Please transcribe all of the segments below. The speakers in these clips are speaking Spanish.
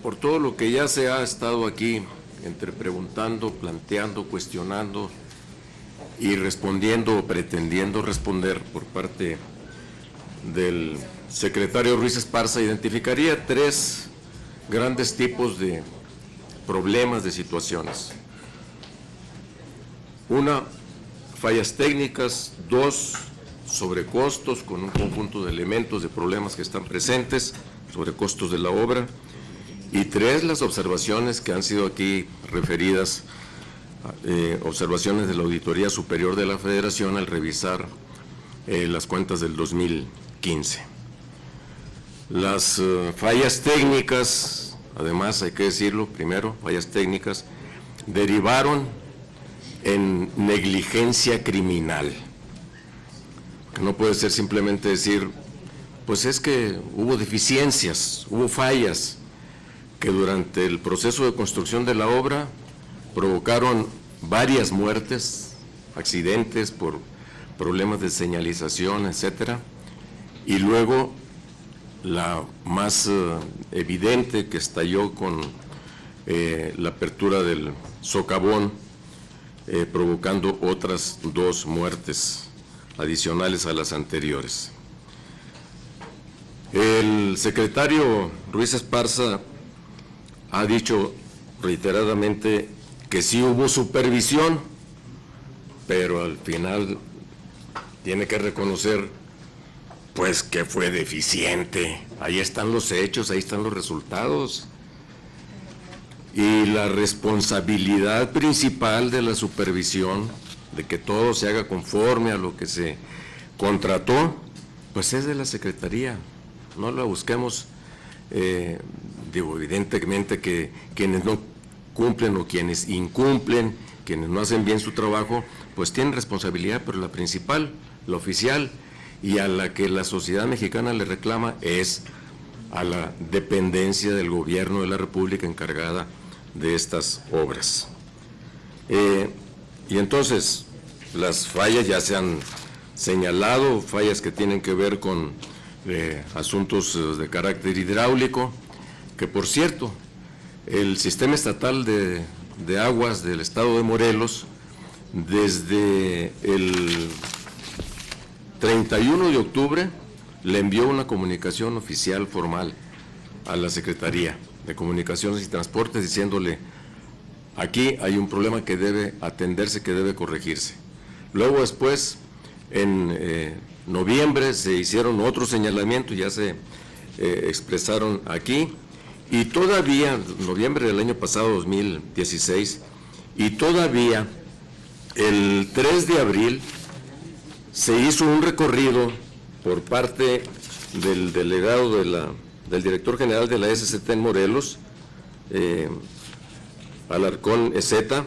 por todo lo que ya se ha estado aquí entre preguntando, planteando, cuestionando y respondiendo o pretendiendo responder por parte del secretario Ruiz Esparza, identificaría tres grandes tipos de problemas, de situaciones. Una, fallas técnicas; dos, sobrecostos con un conjunto de elementos, de problemas que están presentes, sobrecostos de la obra; y tres, las observaciones que han sido aquí referidas, observaciones de la Auditoría Superior de la Federación al revisar las cuentas del 2015. Las fallas técnicas, además hay que decirlo, primero, fallas técnicas, derivaron en negligencia criminal. No puede ser simplemente decir, pues es que hubo deficiencias, hubo fallas que durante el proceso de construcción de la obra provocaron varias muertes, accidentes por problemas de señalización, etcétera, y luego la más evidente, que estalló con la apertura del socavón, provocando otras dos muertes adicionales a las anteriores. El secretario Ruiz Esparza ha dicho reiteradamente que sí hubo supervisión, pero al final tiene que reconocer pues que fue deficiente. Ahí están los hechos, ahí están los resultados. Y la responsabilidad principal de la supervisión, de que todo se haga conforme a lo que se contrató, pues es de la Secretaría. No la busquemos, digo, evidentemente que quienes no cumplen o quienes incumplen, quienes no hacen bien su trabajo, pues tienen responsabilidad, pero la principal, la oficial, y a la que la sociedad mexicana le reclama es a la dependencia del gobierno de la República encargada de estas obras. Y entonces, las fallas ya se han señalado, fallas que tienen que ver con asuntos de carácter hidráulico, que por cierto, el Sistema Estatal de Aguas del Estado de Morelos, desde el 31 de octubre, le envió una comunicación oficial formal a la Secretaría de Comunicaciones y Transportes diciéndole, aquí hay un problema que debe atenderse, que debe corregirse. Luego después, en noviembre, se hicieron otros señalamientos, ya se expresaron aquí, y todavía, noviembre del año pasado, 2016, y todavía el 3 de abril se hizo un recorrido por parte del delegado del director general de la SCT en Morelos, Alarcón Ezeta,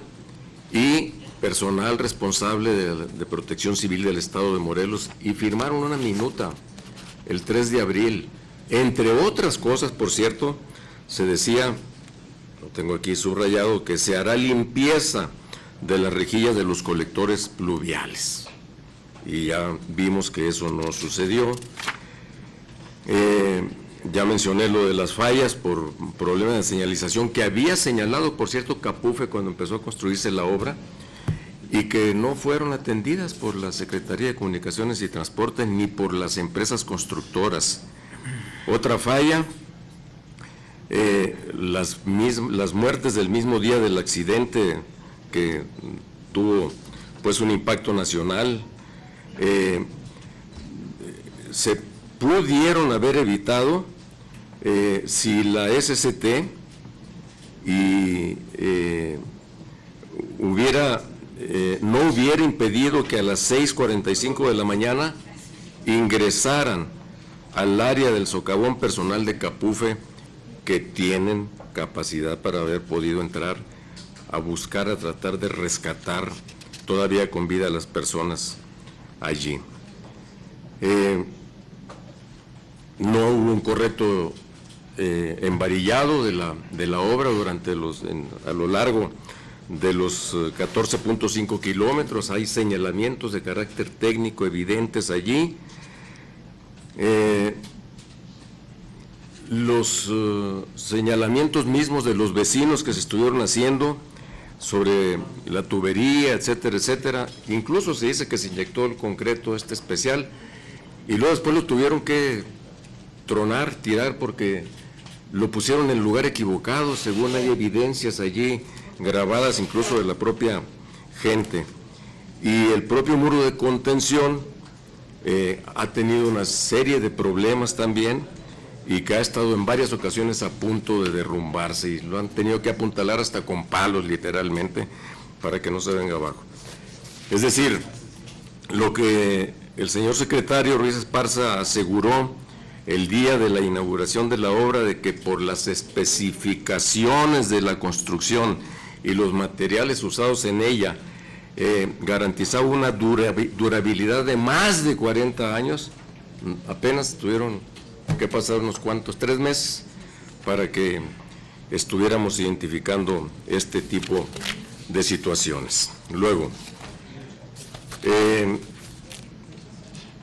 y personal responsable de Protección Civil del Estado de Morelos, y firmaron una minuta el 3 de abril. Entre otras cosas, por cierto, se decía, lo tengo aquí subrayado, que se hará limpieza de las rejillas de los colectores pluviales. Y ya vimos que eso no sucedió. Ya mencioné lo de las fallas por problemas de señalización que había señalado, por cierto, Capufe cuando empezó a construirse la obra, y que no fueron atendidas por la Secretaría de Comunicaciones y Transporte ni por las empresas constructoras. Otra falla, las muertes del mismo día del accidente que tuvo pues un impacto nacional, se pudieron haber evitado si la SCT no hubiera impedido que a las 6:45 de la mañana ingresaran al área del socavón personal de Capufe, que tienen capacidad para haber podido entrar a buscar, a tratar de rescatar todavía con vida a las personas allí. No hubo un correcto embarillado de la obra durante a lo largo de los 14.5 kilómetros. Hay señalamientos de carácter técnico evidentes allí. los señalamientos mismos de los vecinos que se estuvieron haciendo sobre la tubería, etcétera, etcétera. Incluso se dice que se inyectó el concreto especial y luego después lo tuvieron que tronar, tirar, porque lo pusieron en el lugar equivocado, según hay evidencias allí grabadas incluso de la propia gente. Y el propio muro de contención ha tenido una serie de problemas también, y que ha estado en varias ocasiones a punto de derrumbarse, y lo han tenido que apuntalar hasta con palos, literalmente, para que no se venga abajo. Es decir, lo que el señor secretario Ruiz Esparza aseguró el día de la inauguración de la obra, de que por las especificaciones de la construcción y los materiales usados en ella, garantizaba una durabilidad de más de 40 años, apenas tuvieron que pasar unos cuantos, 3 meses, para que estuviéramos identificando este tipo de situaciones. Luego,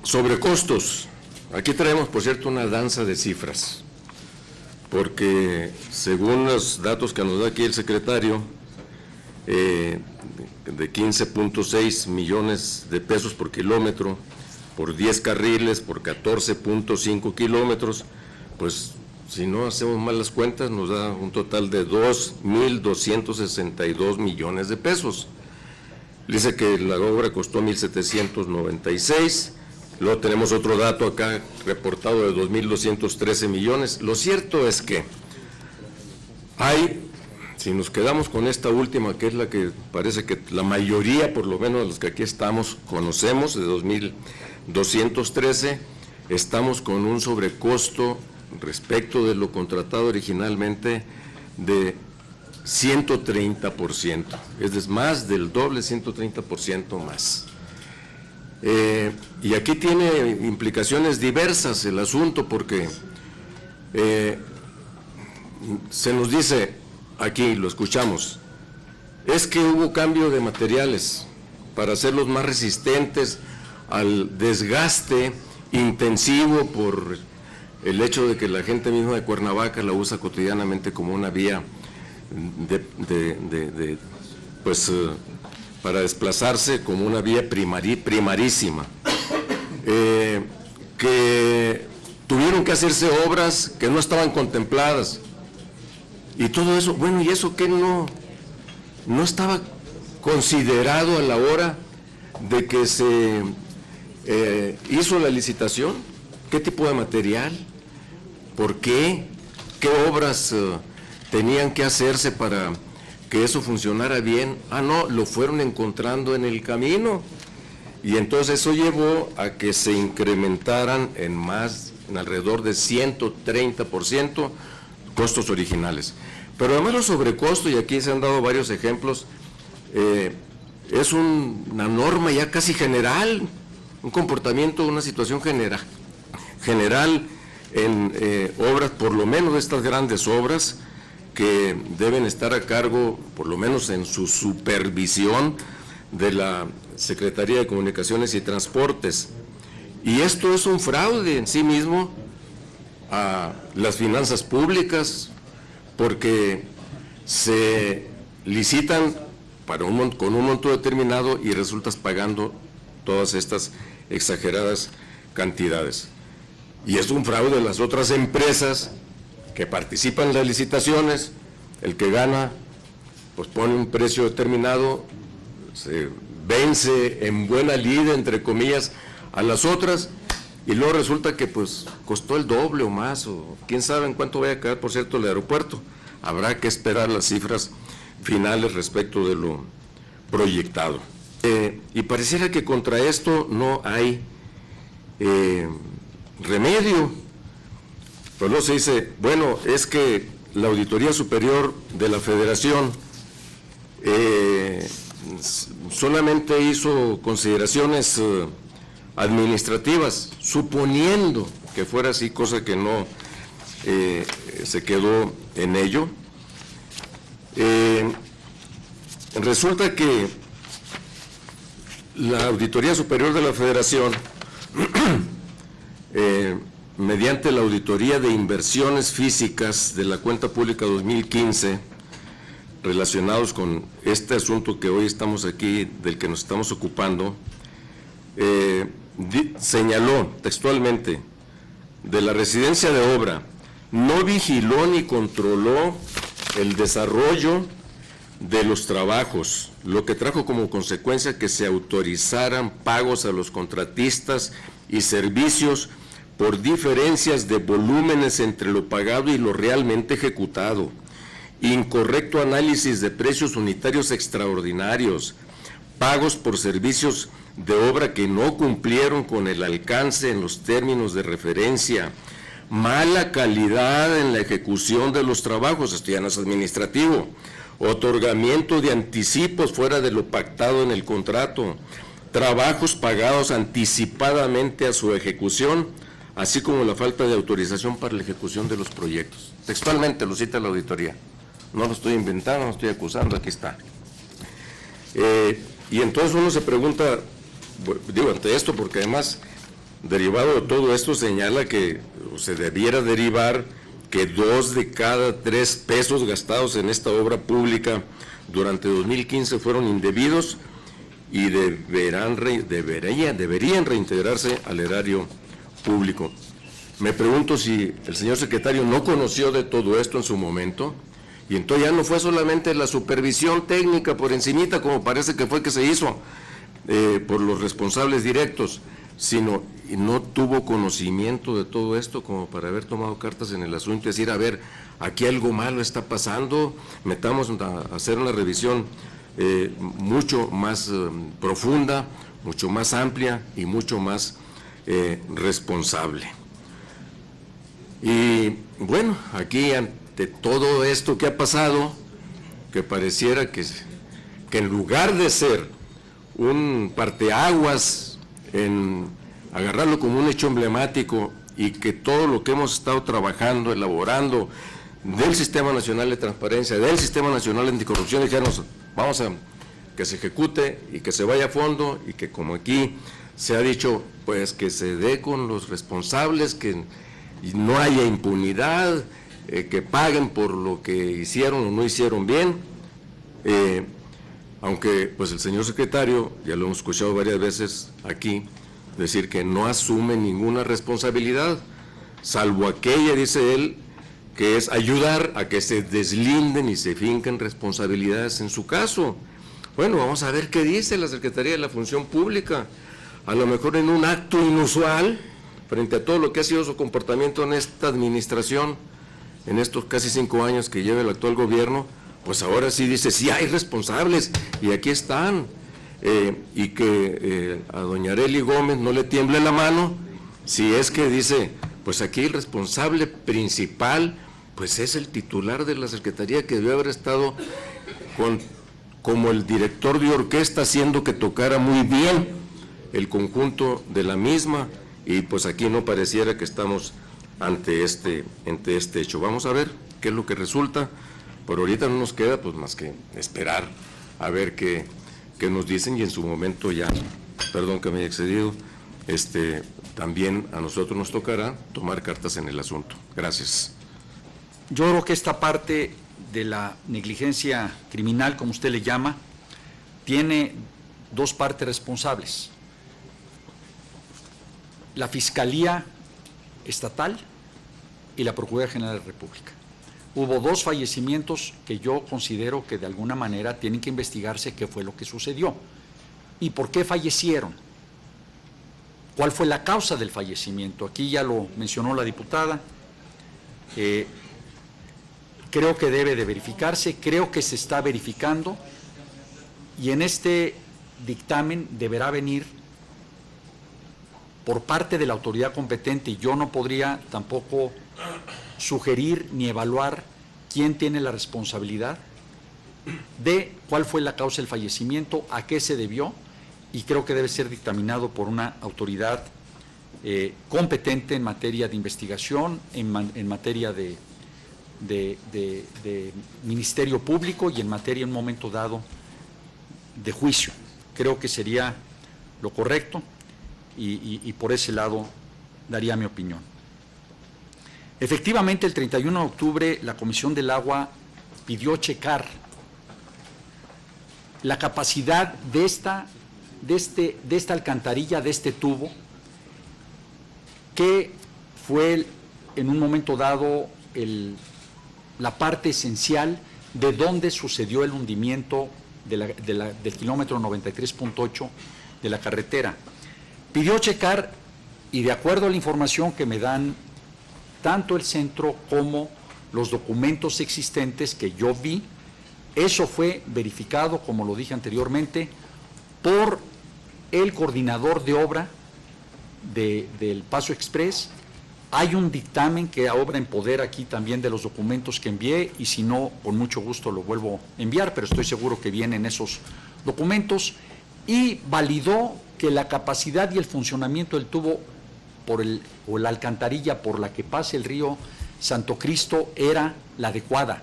sobre costos, aquí traemos, por cierto, una danza de cifras, porque según los datos que nos da aquí el secretario, de 15.6 millones de pesos por kilómetro, por 10 carriles, por 14.5 kilómetros, pues si no hacemos mal las cuentas, nos da un total de 2.262 millones de pesos. Dice que la obra costó 1.796, luego tenemos otro dato acá reportado de 2.213 millones. Lo cierto es que hay, si nos quedamos con esta última, que es la que parece que la mayoría, por lo menos de los que aquí estamos, conocemos, de 2.213, estamos con un sobrecosto respecto de lo contratado originalmente de 130%, es decir, más del doble, 130% más. Y aquí tiene implicaciones diversas el asunto, porque se nos dice, aquí lo escuchamos, es que hubo cambio de materiales para hacerlos más resistentes al desgaste intensivo por el hecho de que la gente misma de Cuernavaca la usa cotidianamente como una vía para desplazarse, como una vía primarísima, que tuvieron que hacerse obras que no estaban contempladas, y todo eso, bueno, y eso que no estaba considerado a la hora de que se hizo la licitación. ¿Qué tipo de material? ¿Por qué? ¿Qué obras tenían que hacerse para que eso funcionara bien? Ah, no, lo fueron encontrando en el camino, y entonces eso llevó a que se incrementaran en alrededor de 130% costos originales. Pero además los sobrecostos, y aquí se han dado varios ejemplos, es una norma ya casi general, un comportamiento, una situación general en obras, por lo menos de estas grandes obras, que deben estar a cargo, por lo menos en su supervisión, de la Secretaría de Comunicaciones y Transportes. Y esto es un fraude en sí mismo a las finanzas públicas, porque se licitan con un monto determinado y resultas pagando todas estas exageradas cantidades. Y es un fraude de las otras empresas que participan en las licitaciones. El que gana, pues pone un precio determinado, se vence en buena lid, entre comillas, a las otras, y luego resulta que pues costó el doble o más, o quién sabe en cuánto vaya a quedar, por cierto, el aeropuerto. Habrá que esperar las cifras finales respecto de lo proyectado. Y pareciera que contra esto no hay remedio. Pues luego se dice, bueno, es que la Auditoría Superior de la Federación solamente hizo consideraciones administrativas, suponiendo que fuera así, cosa que no se quedó en ello. Resulta que la Auditoría Superior de la Federación mediante la auditoría de inversiones físicas de la cuenta pública 2015, relacionados con este asunto que hoy estamos aquí, del que nos estamos ocupando, señaló textualmente: de la residencia de obra, no vigiló ni controló el desarrollo de los trabajos, lo que trajo como consecuencia que se autorizaran pagos a los contratistas y servicios por diferencias de volúmenes entre lo pagado y lo realmente ejecutado, incorrecto análisis de precios unitarios extraordinarios, pagos por servicios de obra que no cumplieron con el alcance en los términos de referencia, mala calidad en la ejecución de los trabajos, esto ya no es administrativo, otorgamiento de anticipos fuera de lo pactado en el contrato, trabajos pagados anticipadamente a su ejecución, así como la falta de autorización para la ejecución de los proyectos. Textualmente lo cita la auditoría. No lo estoy inventando, no estoy acusando, aquí está. Y entonces uno se pregunta, digo, ante esto, porque además, derivado de todo esto, señala que se debiera derivar que 2 de cada 3 pesos gastados en esta obra pública durante 2015 fueron indebidos y deberían reintegrarse al erario público. Me pregunto si el señor secretario no conoció de todo esto en su momento, y entonces ya no fue solamente la supervisión técnica por encimita, como parece que fue que se hizo por los responsables directos, sino no tuvo conocimiento de todo esto como para haber tomado cartas en el asunto y decir, a ver, aquí algo malo está pasando, metamos a hacer una revisión mucho más profunda, mucho más amplia y mucho más responsable. Y bueno, aquí ante todo esto que ha pasado, que pareciera que en lugar de ser un parteaguas en agarrarlo como un hecho emblemático y que todo lo que hemos estado trabajando, elaborando del Sistema Nacional de Transparencia, del Sistema Nacional de Anticorrupción, dijéramos, vamos a que se ejecute y que se vaya a fondo y que, como aquí se ha dicho, pues que se dé con los responsables, que no haya impunidad, que paguen por lo que hicieron o no hicieron bien, aunque pues el señor secretario, ya lo hemos escuchado varias veces aquí, decir que no asume ninguna responsabilidad, salvo aquella, dice él, que es ayudar a que se deslinden y se finquen responsabilidades en su caso. Bueno, vamos a ver qué dice la Secretaría de la Función Pública. A lo mejor en un acto inusual, frente a todo lo que ha sido su comportamiento en esta administración, en estos casi 5 años que lleva el actual gobierno, pues ahora sí dice, sí hay responsables, y aquí están, y que a doña Arely Gómez no le tiemble la mano, si es que dice, pues aquí el responsable principal, pues es el titular de la Secretaría, que debe haber estado como el director de orquesta, haciendo que tocara muy bien el conjunto de la misma, y pues aquí no pareciera que estamos ante este hecho. Vamos a ver qué es lo que resulta. Por ahorita no nos queda pues más que esperar a ver qué nos dicen, y en su momento ya, perdón que me haya excedido, también a nosotros nos tocará tomar cartas en el asunto. Gracias. Yo creo que esta parte de la negligencia criminal, como usted le llama, tiene 2 partes responsables: la Fiscalía Estatal y la Procuraduría General de la República. Hubo 2 fallecimientos que yo considero que de alguna manera tienen que investigarse qué fue lo que sucedió y por qué fallecieron, cuál fue la causa del fallecimiento. Aquí ya lo mencionó la diputada. Creo que debe de verificarse, creo que se está verificando, y en este dictamen deberá venir por parte de la autoridad competente, y yo no podría tampoco sugerir ni evaluar quién tiene la responsabilidad de cuál fue la causa del fallecimiento, a qué se debió, y creo que debe ser dictaminado por una autoridad competente en materia de investigación, en materia de Ministerio Público y en materia, en un momento dado, de juicio. Creo que sería lo correcto, y por ese lado daría mi opinión. Efectivamente, el 31 de octubre la Comisión del Agua pidió checar la capacidad de esta alcantarilla, de este tubo, que fue en un momento dado la parte esencial de donde sucedió el hundimiento del kilómetro 93.8 de la carretera. Pidió checar, y de acuerdo a la información que me dan tanto el centro como los documentos existentes que yo vi, eso fue verificado, como lo dije anteriormente, por el coordinador de obra del Paso Express. Hay un dictamen que obra en poder aquí también de los documentos que envié, y si no, con mucho gusto lo vuelvo a enviar, pero estoy seguro que vienen esos documentos, y validó que la capacidad y el funcionamiento del tubo o la alcantarilla por la que pasa el río Santo Cristo era la adecuada.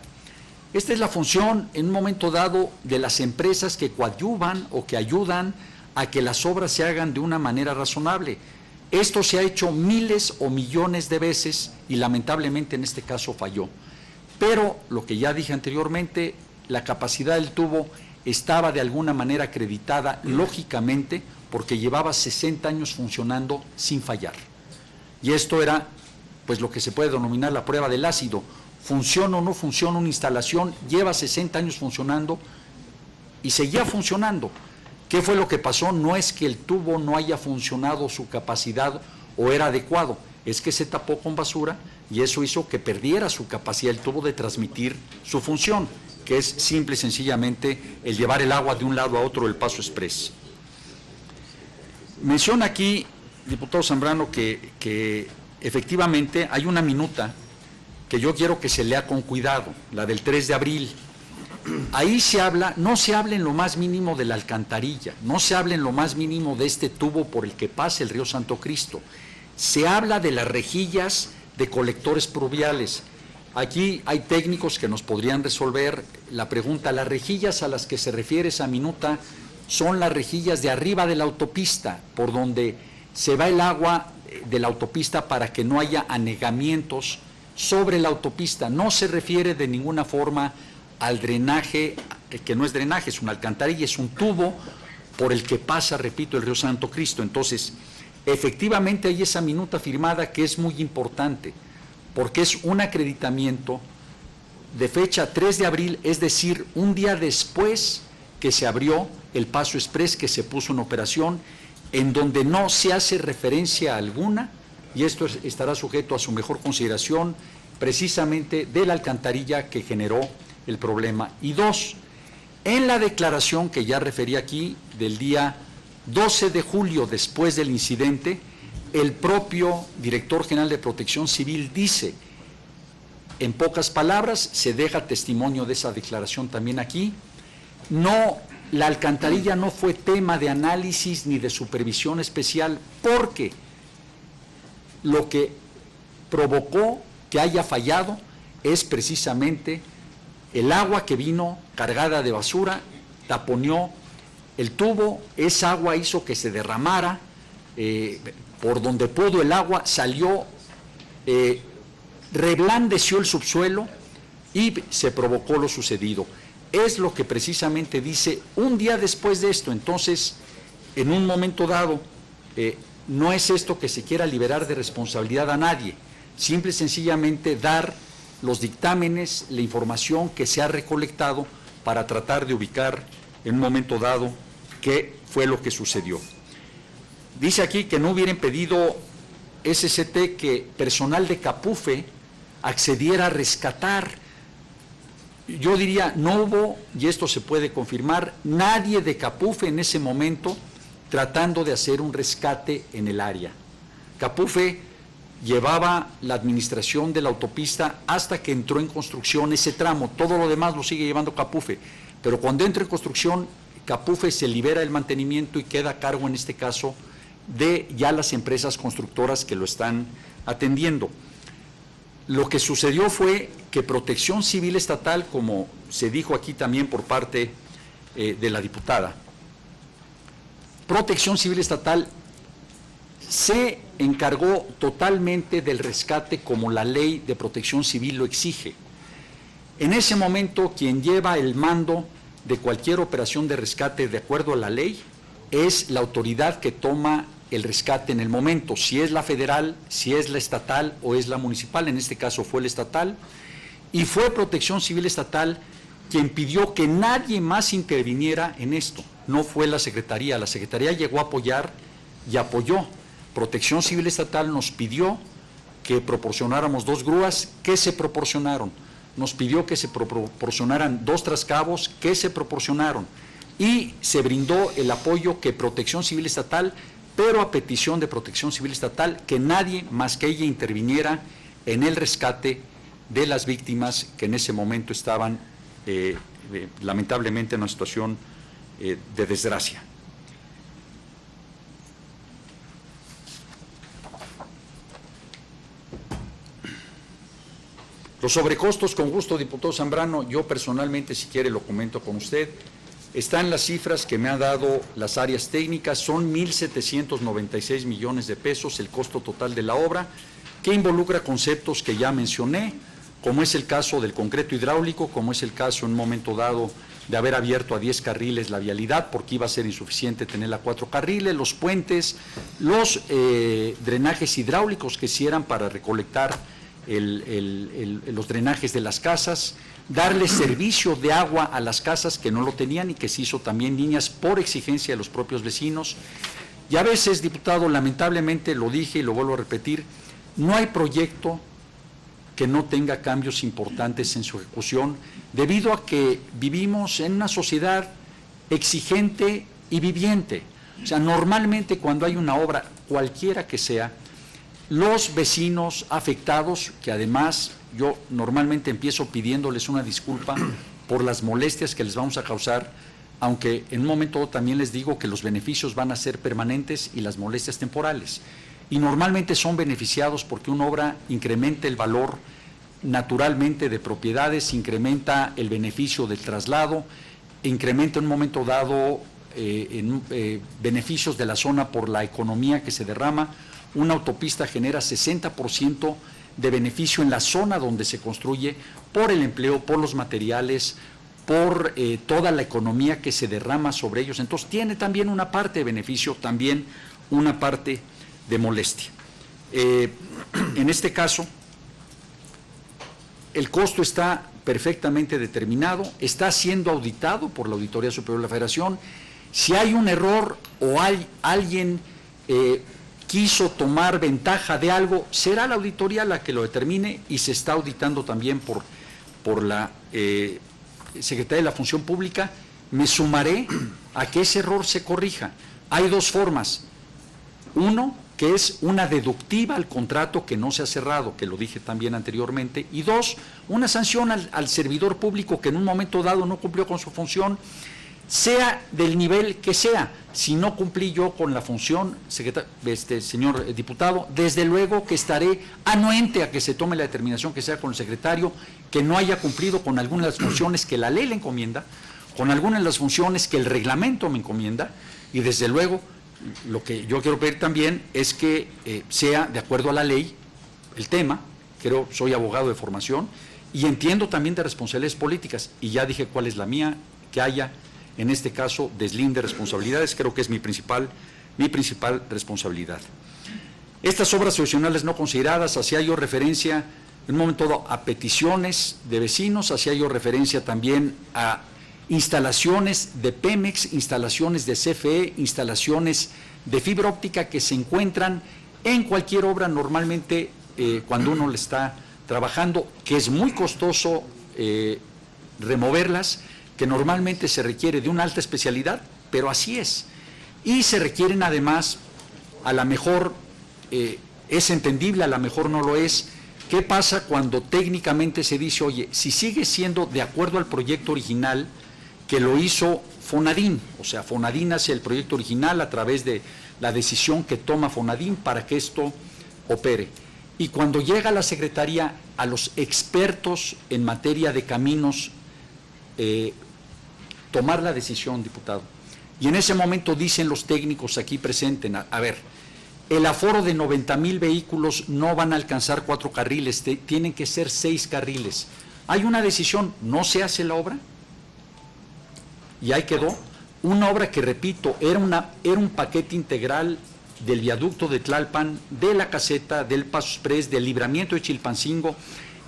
Esta es la función en un momento dado de las empresas que coadyuvan o que ayudan a que las obras se hagan de una manera razonable. Esto se ha hecho miles o millones de veces y lamentablemente en este caso falló. Pero lo que ya dije anteriormente, la capacidad del tubo estaba de alguna manera acreditada lógicamente porque llevaba 60 años funcionando sin fallar. Y esto era pues lo que se puede denominar la prueba del ácido. Funciona o no funciona una instalación, lleva 60 años funcionando y seguía funcionando. ¿Qué fue lo que pasó? No es que el tubo no haya funcionado su capacidad o era adecuado, es que se tapó con basura y eso hizo que perdiera su capacidad el tubo de transmitir su función, que es simple y sencillamente el llevar el agua de un lado a otro del Paso Express. Menciona aquí, diputado Zambrano, que efectivamente hay una minuta que yo quiero que se lea con cuidado, la del 3 de abril. Ahí se habla, no se habla en lo más mínimo de la alcantarilla, no se habla en lo más mínimo de este tubo por el que pasa el río Santo Cristo. Se habla de las rejillas de colectores pluviales. Aquí hay técnicos que nos podrían resolver la pregunta. Las rejillas a las que se refiere esa minuta son las rejillas de arriba de la autopista, por donde se va el agua de la autopista para que no haya anegamientos sobre la autopista. No se refiere de ninguna forma al drenaje, que no es drenaje, es una alcantarilla, es un tubo por el que pasa, repito, el río Santo Cristo. Entonces, efectivamente hay esa minuta firmada que es muy importante, porque es un acreditamiento de fecha 3 de abril, es decir, un día después que se abrió el Paso Express, que se puso en operación, en donde no se hace referencia alguna, y esto estará sujeto a su mejor consideración, precisamente de la alcantarilla que generó el problema. Y dos, en la declaración que ya referí aquí, del día 12 de julio, después del incidente, el propio director general de Protección Civil dice, en pocas palabras, se deja testimonio de esa declaración también aquí, no, la alcantarilla no fue tema de análisis ni de supervisión especial, porque lo que provocó que haya fallado es precisamente el agua que vino cargada de basura, taponeó el tubo, esa agua hizo que se derramara, por donde pudo el agua, salió, reblandeció el subsuelo y se provocó lo sucedido. Es lo que precisamente dice un día después de esto. Entonces, en un momento dado, no es esto que se quiera liberar de responsabilidad a nadie, simple y sencillamente dar los dictámenes, la información que se ha recolectado para tratar de ubicar en un momento dado qué fue lo que sucedió. Dice aquí que no hubieran pedido SCT que personal de Capufe accediera a rescatar. Yo diría, no hubo, y esto se puede confirmar, nadie de Capufe en ese momento tratando de hacer un rescate en el área. Capufe llevaba la administración de la autopista hasta que entró en construcción ese tramo, todo lo demás lo sigue llevando Capufe, pero cuando entra en construcción, Capufe se libera del mantenimiento y queda a cargo, en este caso, de ya las empresas constructoras que lo están atendiendo. Lo que sucedió fue que Protección Civil Estatal, como se dijo aquí también por parte de la diputada, Protección Civil Estatal se encargó totalmente del rescate como la ley de protección civil lo exige. En ese momento, quien lleva el mando de cualquier operación de rescate de acuerdo a la ley es la autoridad que toma el rescate en el momento, si es la federal, si es la estatal o es la municipal. En este caso fue la estatal, y fue Protección Civil Estatal quien pidió que nadie más interviniera en esto. No fue la Secretaría llegó a apoyar y apoyó. Protección Civil Estatal nos pidió que proporcionáramos 2 grúas, que se proporcionaron. Nos pidió que se proporcionaran 2 trascabos, que se proporcionaron. Y se brindó el apoyo que Protección Civil Estatal, pero a petición de Protección Civil Estatal, que nadie más que ella interviniera en el rescate de las víctimas que en ese momento estaban lamentablemente en una situación de desgracia. Los sobrecostos, con gusto, diputado Zambrano, yo personalmente, si quiere, lo comento con usted. Están las cifras que me han dado las áreas técnicas, son 1,796 millones de pesos el costo total de la obra, que involucra conceptos que ya mencioné, como es el caso del concreto hidráulico, como es el caso en un momento dado de haber abierto a 10 carriles la vialidad, porque iba a ser insuficiente tenerla a 4 carriles, los puentes, los drenajes hidráulicos que hicieran para recolectar los drenajes de las casas, darle servicio de agua a las casas que no lo tenían y que se hizo también líneas por exigencia de los propios vecinos. Y a veces, diputado, lamentablemente, lo dije y lo vuelvo a repetir, no hay proyecto que no tenga cambios importantes en su ejecución, debido a que vivimos en una sociedad exigente y viviente. O sea, normalmente cuando hay una obra, cualquiera que sea, los vecinos afectados, que además yo normalmente empiezo pidiéndoles una disculpa por las molestias que les vamos a causar, aunque en un momento también les digo que los beneficios van a ser permanentes y las molestias temporales. Y normalmente son beneficiados porque una obra incrementa el valor naturalmente de propiedades, incrementa el beneficio del traslado, incrementa en un momento dado beneficios de la zona por la economía que se derrama. Una autopista genera 60% de beneficio en la zona donde se construye por el empleo, por los materiales, por toda la economía que se derrama sobre ellos. Entonces tiene también una parte de beneficio, también una parte de molestia. En este caso, el costo está perfectamente determinado, está siendo auditado por la Auditoría Superior de la Federación. Si hay un error o alguien quiso tomar ventaja de algo, será la auditoría la que lo determine, y se está auditando también por la Secretaría de la Función Pública. Me sumaré a que ese error se corrija. Hay 2 formas. Uno, que es una deductiva al contrato que no se ha cerrado, que lo dije también anteriormente, y 2, una sanción al servidor público que en un momento dado no cumplió con su función, sea del nivel que sea. Si no cumplí yo con la función, señor diputado, desde luego que estaré anuente a que se tome la determinación que sea con el secretario, que no haya cumplido con algunas de las funciones que la ley le encomienda, con algunas de las funciones que el reglamento me encomienda, y desde luego lo que yo quiero pedir también es que sea de acuerdo a la ley el tema. Creo, soy abogado de formación y entiendo también de responsabilidades políticas, y ya dije cuál es la mía, que haya en este caso deslinde responsabilidades. Creo que es mi principal responsabilidad. Estas obras adicionales no consideradas, hacía yo referencia en un momento dado a peticiones de vecinos, hacía yo referencia también a instalaciones de Pemex, instalaciones de CFE, instalaciones de fibra óptica que se encuentran en cualquier obra normalmente cuando uno le está trabajando, que es muy costoso removerlas, que normalmente se requiere de una alta especialidad, pero así es. Y se requieren además, a lo mejor es entendible, a lo mejor no lo es. ¿Qué pasa cuando técnicamente se dice, oye, si sigue siendo de acuerdo al proyecto original que lo hizo Fonadín? O sea, Fonadín hace el proyecto original a través de la decisión que toma Fonadín para que esto opere. Y cuando llega la Secretaría a los expertos en materia de caminos, tomar la decisión, diputado, y en ese momento dicen los técnicos aquí presentes, a ver, el aforo de 90,000 vehículos no van a alcanzar 4 carriles, tienen que ser 6 carriles. Hay una decisión, no se hace la obra, y ahí quedó. Una obra que, repito, era un paquete integral del viaducto de Tlalpan, de la caseta, del Paso Exprés, del libramiento de Chilpancingo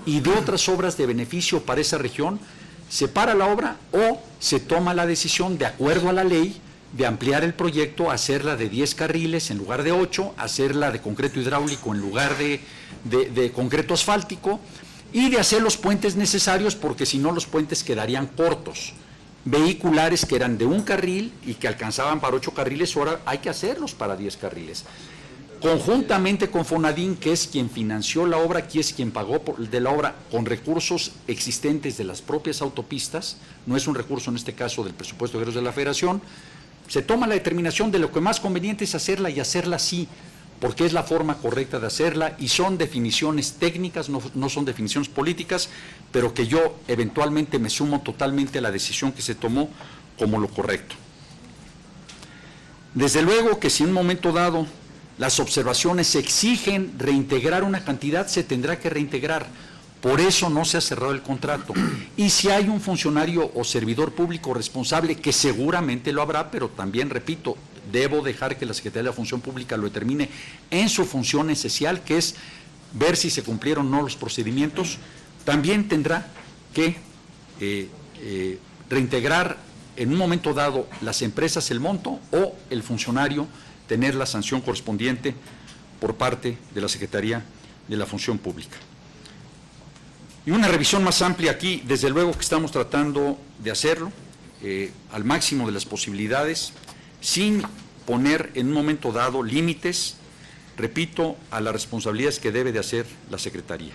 y de otras obras de beneficio para esa región. Se para la obra o se toma la decisión, de acuerdo a la ley, de ampliar el proyecto, hacerla de 10 carriles en lugar de 8, hacerla de concreto hidráulico en lugar de concreto asfáltico, y de hacer los puentes necesarios, porque si no los puentes quedarían cortos. Vehiculares que eran de 1 carril y que alcanzaban para 8 carriles, ahora hay que hacerlos para 10 carriles. Conjuntamente con Fonadín, que es quien financió la obra, que es quien pagó de la obra con recursos existentes de las propias autopistas, no es un recurso en este caso del presupuesto de egresos de la Federación, se toma la determinación de lo que más conveniente es hacerla, y hacerla así, porque es la forma correcta de hacerla, y son definiciones técnicas, no son definiciones políticas, pero que yo eventualmente me sumo totalmente a la decisión que se tomó como lo correcto. Desde luego que si en un momento dado las observaciones exigen reintegrar una cantidad, se tendrá que reintegrar. Por eso no se ha cerrado el contrato. Y si hay un funcionario o servidor público responsable, que seguramente lo habrá, pero también, repito, debo dejar que la Secretaría de la Función Pública lo determine en su función esencial, que es ver si se cumplieron o no los procedimientos, también tendrá que reintegrar en un momento dado las empresas el monto, o el funcionario tener la sanción correspondiente por parte de la Secretaría de la Función Pública. Y una revisión más amplia aquí, desde luego que estamos tratando de hacerlo al máximo de las posibilidades, sin poner en un momento dado límites, repito, a las responsabilidades que debe de hacer la Secretaría.